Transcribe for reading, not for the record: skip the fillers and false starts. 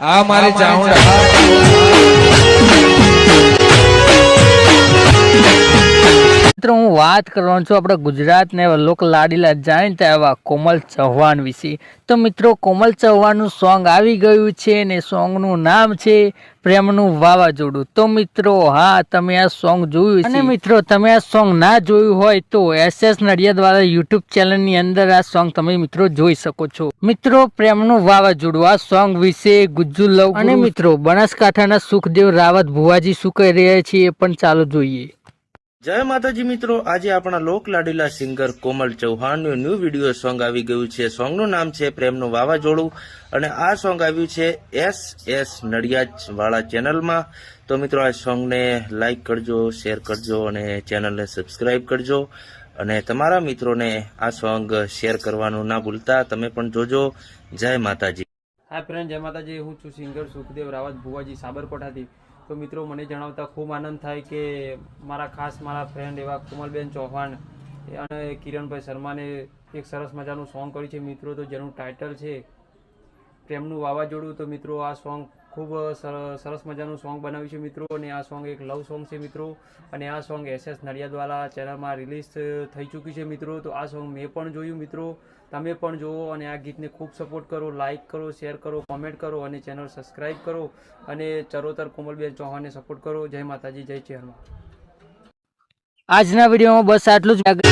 આ મારી ચાઉંડા મિત્રો હું વાત કરવાનો છું આપણા ગુજરાતના એવા લોક લાડીલા જાણીતા એવા કોમલ ચૌહાણ વિશે। તો મિત્રો કોમલ ચૌહાણનું સોંગ આવી ગયું છે ને સોંગનું નામ છે પ્રેમનું વાવાઝોડું। તો મિત્રો હા તમે આ સોંગ જોયું અને મિત્રો તમે આ સોંગ ના જોયું હોય તો SS નડિયાદવાળા YouTube ચેનલની અંદર આ સોંગ તમે મિત્રો જોઈ શકો છો। મિત્રો પ્રેમનું વાવાઝોડું આ સોંગ વિશે ગુજ્જુ લવ અને મિત્રો બનાસકાંઠાના સુખદેવ રાવત ભુવાજી શું કહી રહ્યા છે એ પણ ચાલો જોઈએ। જય માતાજી મિત્રો, આજે આપણા લોક લાડીલા સિંગર કોમલ ચૌહાણનું ન્યૂ વિડીયો સોંગ આવી ગયું છે। સોંગનું નામ છે પ્રેમનું વાવાઝોડું અને આ સોંગ આવ્યું છે SS નડિયાદ વાળા ચેનલમાં। તો મિત્રો આ સોંગને લાઈક કરજો, શેર કરજો અને ચેનલને સબસ્ક્રાઈબ કરજો અને તમારા મિત્રોને આ સોંગ શેર કરવાનું ના ભૂલતા। તમે પણ જોજો। જય માતાજી। હાય ફ્રેન્ડ, જય માતાજી। હું છું સિંગર સુખદેવ રાવત ભુવાજી સાબરકોટાથી। તો મિત્રો મને જણાવતા ખૂબ આનંદ થાય કે મારા ફ્રેન્ડ એવા કોમલબેન ચૌહાણ અને કિરણભાઈ શર્માને એક સરસ મજાનું સોંગ કર્યું છે મિત્રો, તો જેનું ટાઇટલ છે પ્રેમનું વાવાઝોડું। તો મિત્રો આ સોંગ ખૂબ સરસ મજાનું સોંગ બનાવ્યું છે મિત્રો અને આ સોંગ એક લવ સોંગ છે મિત્રો અને આ સોંગ SS નડિયાદવાળા ચેનલમાં રિલીઝ થઈ ચૂક્યું છે મિત્રો। તો આ સોંગ મેં પણ જોયું મિત્રો, તમે પણ જુઓ અને આ ગીતને ખૂબ સપોર્ટ કરો, લાઇક કરો, શેર કરો, કોમેન્ટ કરો અને ચેનલ સબસ્ક્રાઈબ કરો અને ચરોતર કોમલબેન ચૌહાણને સપોર્ટ કરો। જય માતાજી, જય ચેહરમાં। આજના વિડીયોમાં બસ આટલું જ।